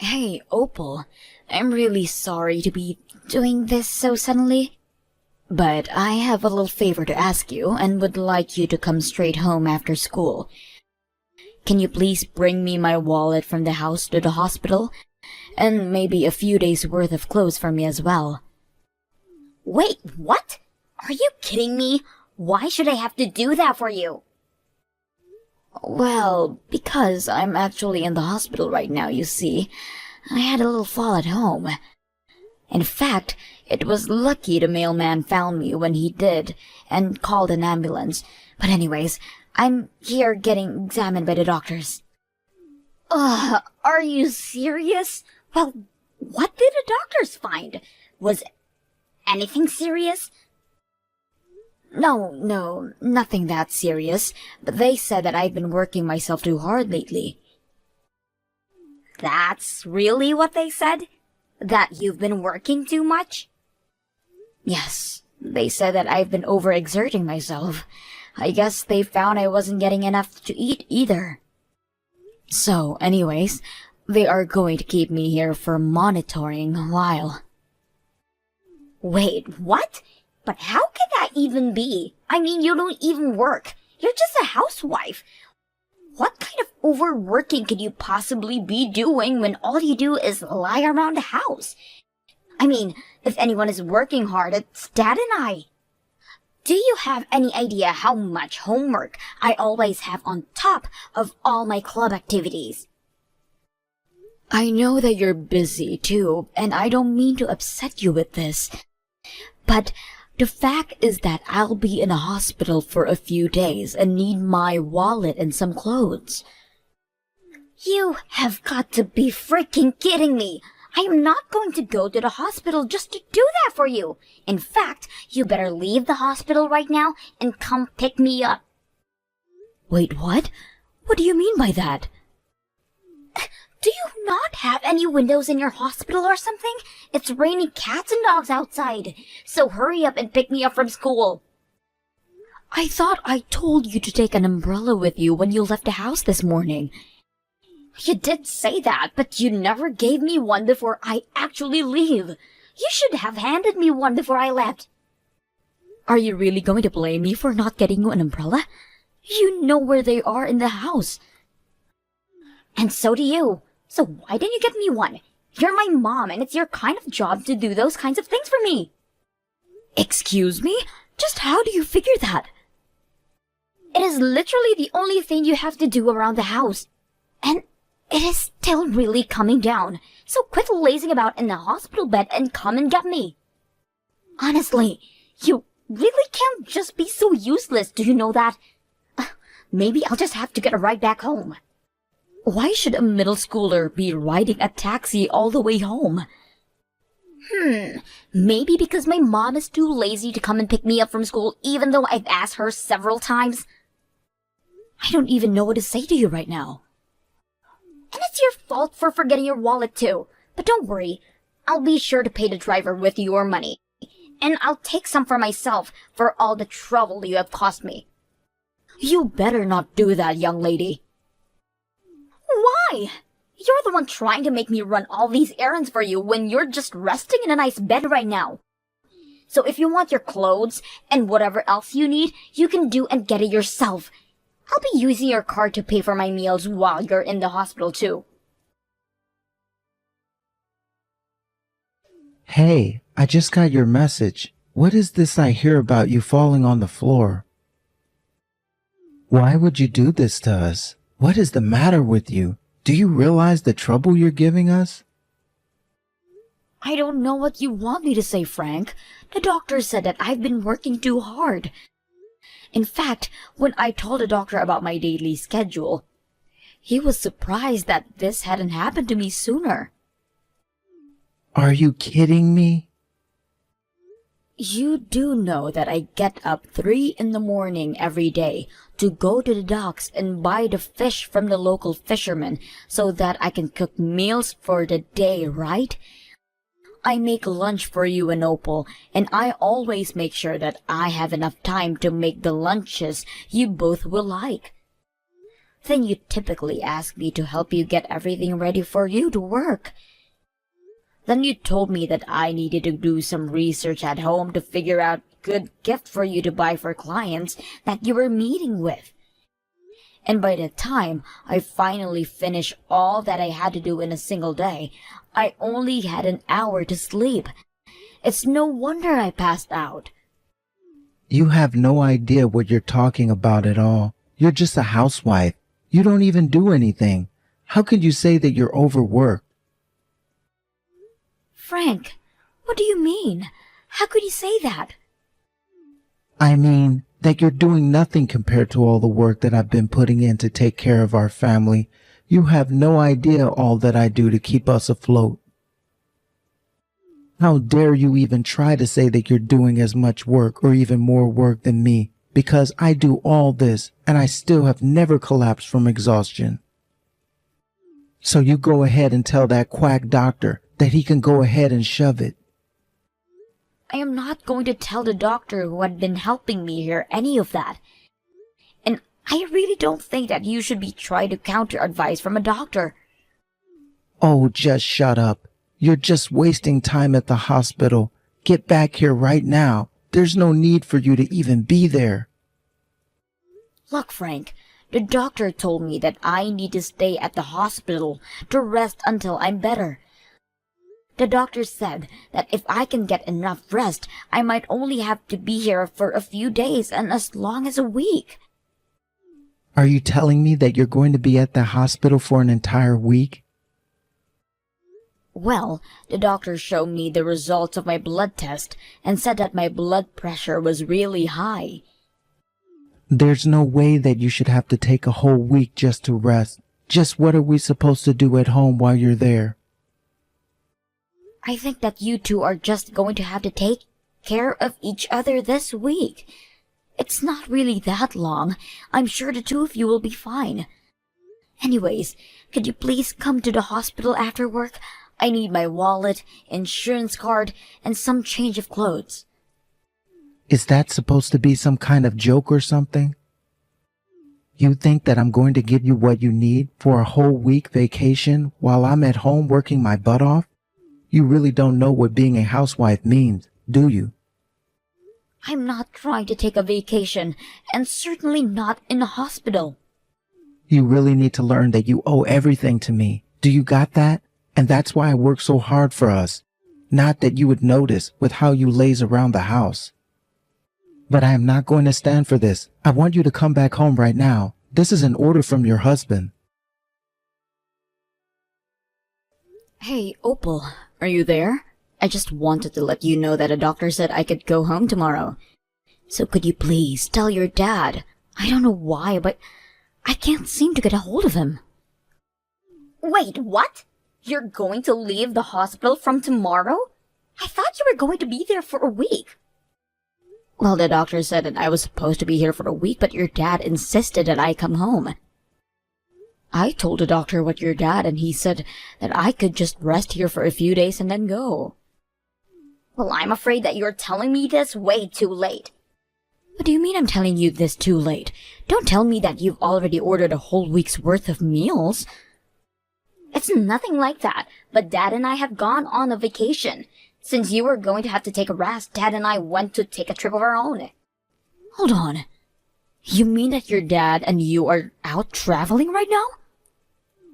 Hey, Opal. I'm really sorry to be doing this so suddenly. But I have a little favor to ask you and would like you to come straight home after school. Can you please bring me my wallet from the house to the hospital? And maybe a few days' worth of clothes for me as well. Wait, what? Are you kidding me? Why should I have to do that for you? Well, because I'm actually in the hospital right now, you see. I had a little fall at home. In fact, it was lucky the mailman found me when he did and called an ambulance. But anyways, I'm here getting examined by the doctors. Are you serious? Well, what did the doctors find? Was anything serious? No, nothing that serious, but they said that I've been working myself too hard lately. That's really what they said? That you've been working too much? Yes, they said that I've been overexerting myself. I guess they found I wasn't getting enough to eat either. So, anyways, they are going to keep me here for monitoring a while. Wait, what? But how could that even be? I mean, you don't even work. You're just a housewife. What kind of overworking could you possibly be doing when all you do is lie around the house? I mean, if anyone is working hard, it's Dad and I. Do you have any idea how much homework I always have on top of all my club activities? I know that you're busy too, and I don't mean to upset you with this. But the fact is that I'll be in a hospital for a few days and need my wallet and some clothes. You have got to be freaking kidding me! I am not going to go to the hospital just to do that for you. In fact, you better leave the hospital right now and come pick me up. Wait, what? What do you mean by that? Do you not have any windows in your hospital or something? It's raining cats and dogs outside. So hurry up and pick me up from school. I thought I told you to take an umbrella with you when you left the house this morning. You did say that, but you never gave me one before I actually leave. You should have handed me one before I left. Are you really going to blame me for not getting you an umbrella? You know where they are in the house. And so do you. So why didn't you get me one? You're my mom, and it's your kind of job to do those kinds of things for me. Excuse me? Just how do you figure that? It is literally the only thing you have to do around the house. And it is still really coming down. So quit lazing about in the hospital bed and come and get me. Honestly, you really can't just be so useless, do you know that? Maybe I'll just have to get a ride back home. Why should a middle schooler be riding a taxi all the way home? Maybe because my mom is too lazy to come and pick me up from school even though I've asked her several times. I don't even know what to say to you right now. And it's your fault for forgetting your wallet too. But don't worry, I'll be sure to pay the driver with your money. And I'll take some for myself for all the trouble you have caused me. You better not do that, young lady. Why? You're the one trying to make me run all these errands for you when you're just resting in a nice bed right now. So if you want your clothes and whatever else you need, you can do and get it yourself. I'll be using your card to pay for my meals while you're in the hospital too. Hey, I just got your message. What is this I hear about you falling on the floor? Why would you do this to us? What is the matter with you? Do you realize the trouble you're giving us? I don't know what you want me to say, Frank. The doctor said that I've been working too hard. In fact, when I told the doctor about my daily schedule, he was surprised that this hadn't happened to me sooner. Are you kidding me? You do know that I get up 3 in the morning every day to go to the docks and buy the fish from the local fishermen so that I can cook meals for the day, right? I make lunch for you and Opal, and I always make sure that I have enough time to make the lunches you both will like. then you typically ask me to help you get everything ready for you to work. Then you told me that I needed to do some research at home to figure out good gift for you to buy for clients that you were meeting with. And by the time I finally finished all that I had to do in a single day, I only had an hour to sleep. It's no wonder I passed out. You have no idea what you're talking about at all. You're just a housewife. You don't even do anything. How could you say that you're overworked? Frank, what do you mean? How could you say that? I mean, that you're doing nothing compared to all the work that I've been putting in to take care of our family. You have no idea all that I do to keep us afloat. How dare you even try to say that you're doing as much work or even more work than me, because I do all this and I still have never collapsed from exhaustion. So you go ahead and tell that quack doctor that he can go ahead and shove it. I am not going to tell the doctor who had been helping me here any of that. And I really don't think that you should be trying to counter advice from a doctor. Oh, just shut up. You're just wasting time at the hospital. Get back here right now. There's no need for you to even be there. Look, Frank, the doctor told me that I need to stay at the hospital to rest until I'm better. The doctor said that if I can get enough rest, I might only have to be here for a few days and as long as a week. Are you telling me that you're going to be at the hospital for an entire week? Well, the doctor showed me the results of my blood test and said that my blood pressure was really high. There's no way that you should have to take a whole week just to rest. Just what are we supposed to do at home while you're there? I think that you two are just going to have to take care of each other this week. It's not really that long. I'm sure the two of you will be fine. Anyways, could you please come to the hospital after work? I need my wallet, insurance card, and some change of clothes. Is that supposed to be some kind of joke or something? You think that I'm going to give you what you need for a whole week vacation while I'm at home working my butt off? You really don't know what being a housewife means, do you? I'm not trying to take a vacation, and certainly not in a hospital. You really need to learn that you owe everything to me. Do you got that? And that's why I work so hard for us. Not that you would notice with how you laze around the house. But I am not going to stand for this. I want you to come back home right now. This is an order from your husband. Hey, Opal, are you there? I just wanted to let you know that a doctor said I could go home tomorrow. So could you please tell your dad? I don't know why, but I can't seem to get a hold of him. Wait, what? You're going to leave the hospital from tomorrow? I thought you were going to be there for a week. Well, the doctor said that I was supposed to be here for a week, but your dad insisted that I come home. I told the doctor what your dad, and he said that I could just rest here for a few days and then go. Well, I'm afraid that you're telling me this way too late. What do you mean I'm telling you this too late? Don't tell me that you've already ordered a whole week's worth of meals. It's nothing like that, but Dad and I have gone on a vacation. Since you were going to have to take a rest, Dad and I went to take a trip of our own. Hold on. You mean that your dad and you are out traveling right now?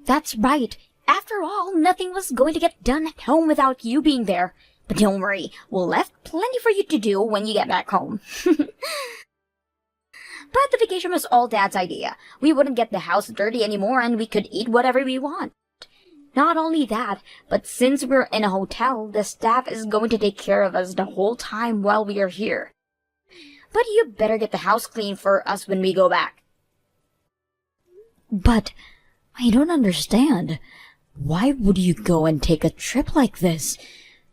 That's right. After all, nothing was going to get done at home without you being there. But don't worry, we'll left plenty for you to do when you get back home. But the vacation was all Dad's idea. We wouldn't get the house dirty anymore and we could eat whatever we want. Not only that, but since we're in a hotel, the staff is going to take care of us the whole time while we are here. But you better get the house clean for us when we go back. But I don't understand. Why would you go and take a trip like this?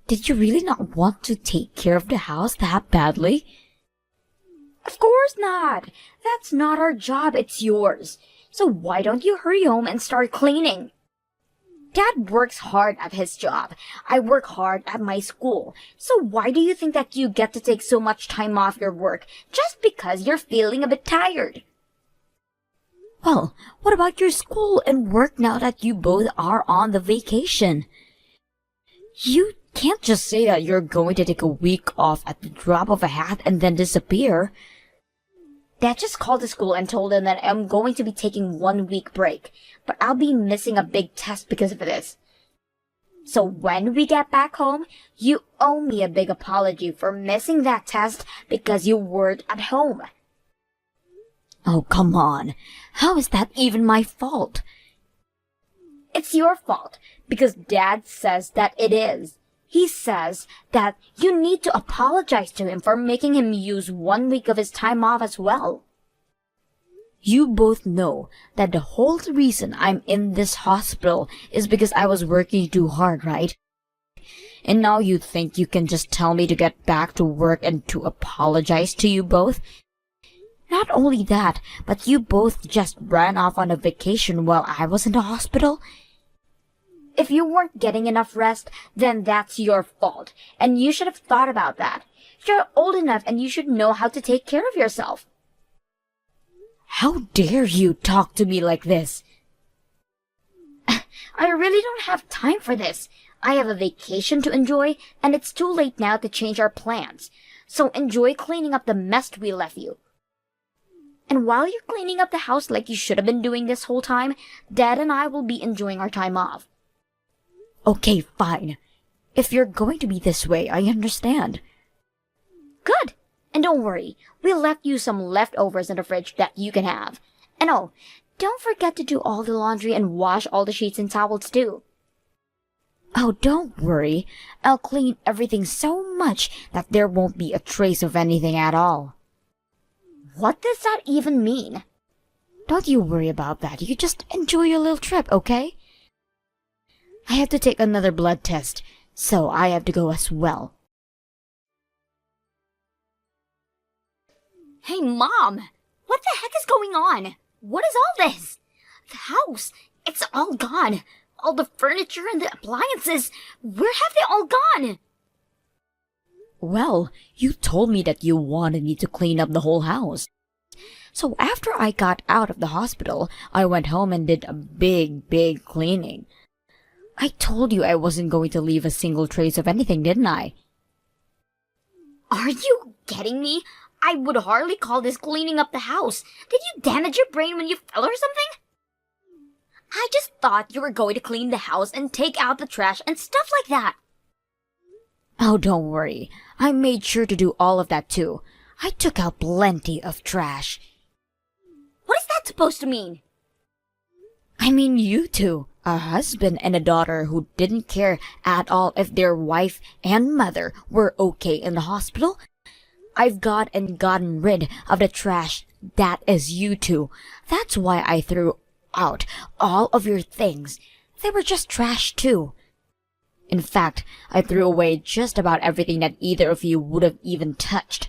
Did you really not want to take care of the house that badly? Of course not. That's not our job, it's yours. So why don't you hurry home and start cleaning? Dad works hard at his job. I work hard at my school. So why do you think that you get to take so much time off your work just because you're feeling a bit tired? Well, what about your school and work now that you both are on the vacation? You can't just say that you're going to take a week off at the drop of a hat and then disappear. Dad just called the school and told them that I'm going to be taking 1 week break, but I'll be missing a big test because of this. So when we get back home, you owe me a big apology for missing that test because you weren't at home. Oh, come on. How is that even my fault? It's your fault because Dad says that it is. He says that you need to apologize to him for making him use 1 week of his time off as well. You both know that the whole reason I'm in this hospital is because I was working too hard, right? And now you think you can just tell me to get back to work and to apologize to you both? Not only that, but you both just ran off on a vacation while I was in the hospital? If you weren't getting enough rest, then that's your fault, and you should have thought about that. You're old enough and you should know how to take care of yourself. How dare you talk to me like this? I really don't have time for this. I have a vacation to enjoy, and it's too late now to change our plans. So enjoy cleaning up the mess we left you. And while you're cleaning up the house like you should have been doing this whole time, Dad and I will be enjoying our time off. Okay, fine. If you're going to be this way, I understand. Good. And don't worry, we left you some leftovers in the fridge that you can have. And oh, don't forget to do all the laundry and wash all the sheets and towels too. Oh, don't worry. I'll clean everything so much that there won't be a trace of anything at all. What does that even mean? Don't you worry about that. You just enjoy your little trip, okay? I have to take another blood test, so I have to go as well. Hey, Mom! What the heck is going on? What is all this? The house, it's all gone. All the furniture and the appliances, where have they all gone? Well, you told me that you wanted me to clean up the whole house. So after I got out of the hospital, I went home and did a big cleaning. I told you I wasn't going to leave a single trace of anything, didn't I? Are you kidding me? I would hardly call this cleaning up the house. Did you damage your brain when you fell or something? I just thought you were going to clean the house and take out the trash and stuff like that. Oh, don't worry. I made sure to do all of that too. I took out plenty of trash. What is that supposed to mean? I mean you two. A husband and a daughter who didn't care at all if their wife and mother were okay in the hospital. I've gotten rid of the trash. That is you two. That's why I threw out all of your things. They were just trash too. In fact, I threw away just about everything that either of you would have even touched.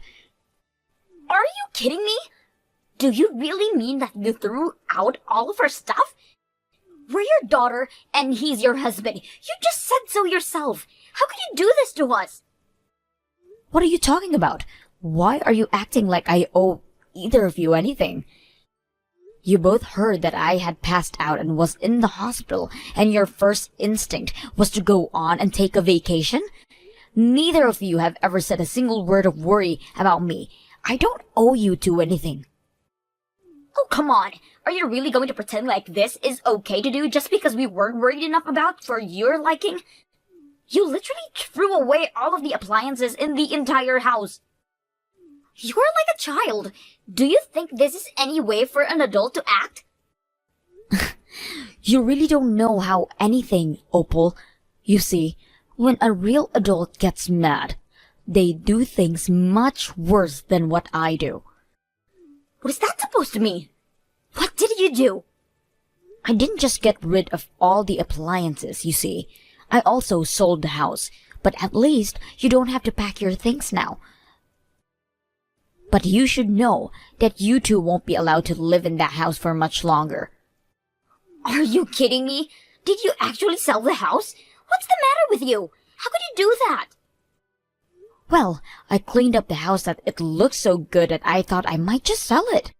Are you kidding me? Do you really mean that you threw out all of our stuff? We're your daughter, and he's your husband. You just said so yourself. How could you do this to us? What are you talking about? Why are you acting like I owe either of you anything? You both heard that I had passed out and was in the hospital, and your first instinct was to go on and take a vacation? Neither of you have ever said a single word of worry about me. I don't owe you two anything. Oh, come on. Are you really going to pretend like this is okay to do just because we weren't worried enough about for your liking? You literally threw away all of the appliances in the entire house. You're like a child. Do you think this is any way for an adult to act? You really don't know how anything, Opal. You see, when a real adult gets mad, they do things much worse than what I do. What is that supposed to mean? What did you do? I didn't just get rid of all the appliances, you see. I also sold the house, but at least you don't have to pack your things now. But you should know that you two won't be allowed to live in that house for much longer. Are you kidding me? Did you actually sell the house? What's the matter with you? How could you do that? Well, I cleaned up the house that it looked so good that I thought I might just sell it.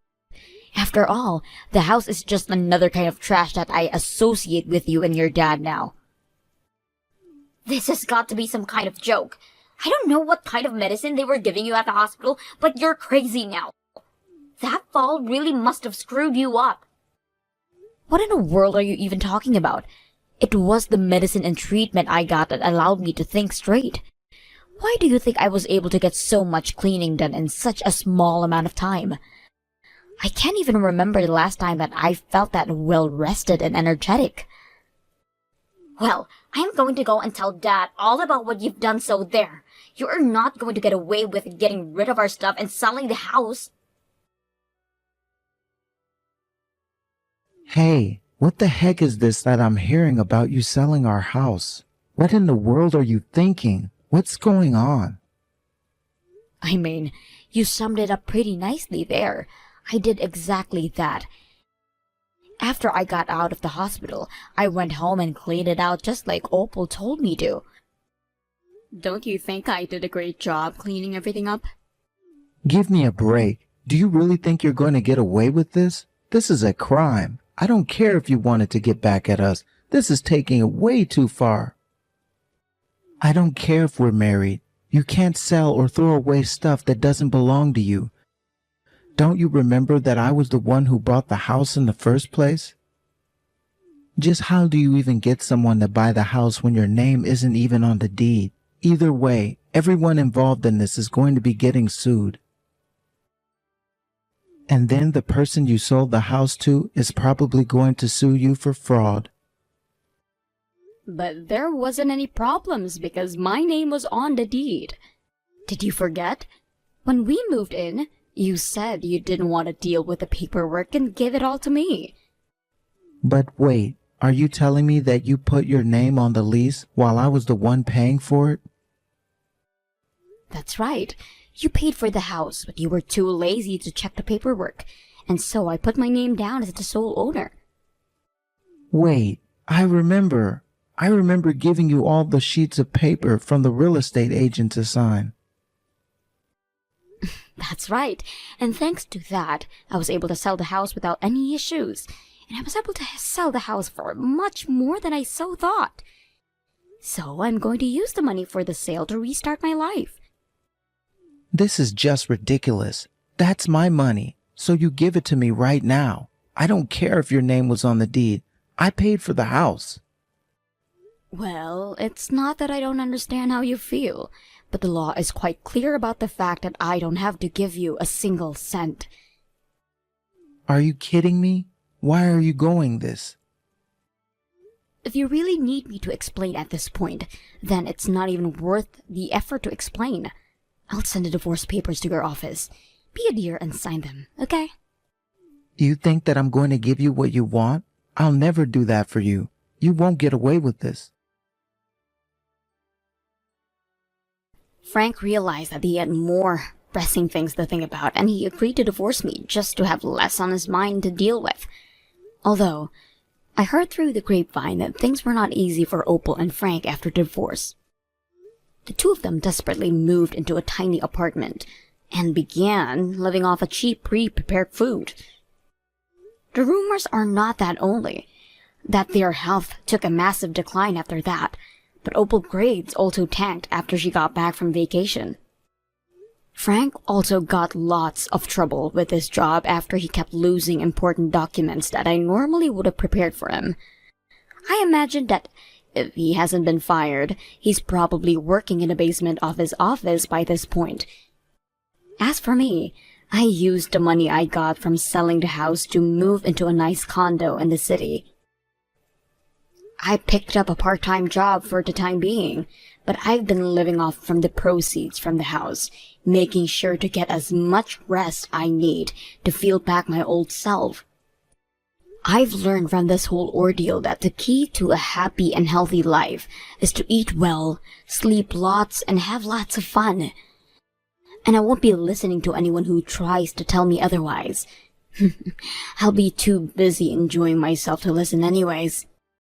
After all, the house is just another kind of trash that I associate with you and your dad now. This has got to be some kind of joke. I don't know what kind of medicine they were giving you at the hospital, but you're crazy now. That fall really must have screwed you up. What in the world are you even talking about? It was the medicine and treatment I got that allowed me to think straight. Why do you think I was able to get so much cleaning done in such a small amount of time? I can't even remember the last time that I felt that well rested and energetic. Well, I'm going to go and tell Dad all about what you've done, so there. You're not going to get away with getting rid of our stuff and selling the house. Hey, what the heck is this that I'm hearing about you selling our house? What in the world are you thinking? What's going on? I mean, you summed it up pretty nicely there. I did exactly that. After I got out of the hospital, I went home and cleaned it out just like Opal told me to. Don't you think I did a great job cleaning everything up? Give me a break. Do you really think you're going to get away with this? This is a crime. I don't care if you wanted to get back at us. This is taking it way too far. I don't care if we're married. You can't sell or throw away stuff that doesn't belong to you. Don't you remember that I was the one who bought the house in the first place? Just how do you even get someone to buy the house when your name isn't even on the deed? Either way, everyone involved in this is going to be getting sued. And then the person you sold the house to is probably going to sue you for fraud. But there wasn't any problems because my name was on the deed. Did you forget? When we moved in, you said you didn't want to deal with the paperwork and give it all to me. But wait, are you telling me that you put your name on the lease while I was the one paying for it? That's right. You paid for the house, but you were too lazy to check the paperwork, and so I put my name down as the sole owner. Wait, I remember giving you all the sheets of paper from the real estate agent to sign. That's right, and thanks to that, I was able to sell the house without any issues, and I was able to sell the house for much more than I so thought. So I'm going to use the money for the sale to restart my life. This is just ridiculous. That's my money, so you give it to me right now. I don't care if your name was on the deed. I paid for the house. Well, it's not that I don't understand how you feel, but the law is quite clear about the fact that I don't have to give you a single cent. Are you kidding me? Why are you going this? If you really need me to explain at this point, then it's not even worth the effort to explain. I'll send the divorce papers to your office. Be a dear and sign them, okay? You think that I'm going to give you what you want? I'll never do that for you. You won't get away with this. Frank realized that he had more pressing things to think about, and he agreed to divorce me just to have less on his mind to deal with. Although, I heard through the grapevine that things were not easy for Opal and Frank after divorce. The two of them desperately moved into a tiny apartment and began living off a cheap pre-prepared food. The rumors are not that only that their health took a massive decline after that, but Opal's grades also tanked after she got back from vacation. Frank also got lots of trouble with his job after he kept losing important documents that I normally would have prepared for him. I imagine that if he hasn't been fired, he's probably working in the basement of his office by this point. As for me, I used the money I got from selling the house to move into a nice condo in the city. I picked up a part-time job for the time being, but I've been living off from the proceeds from the house, making sure to get as much rest I need to feel back my old self. I've learned from this whole ordeal that the key to a happy and healthy life is to eat well, sleep lots, and have lots of fun. And I won't be listening to anyone who tries to tell me otherwise. I'll be too busy enjoying myself to listen anyways.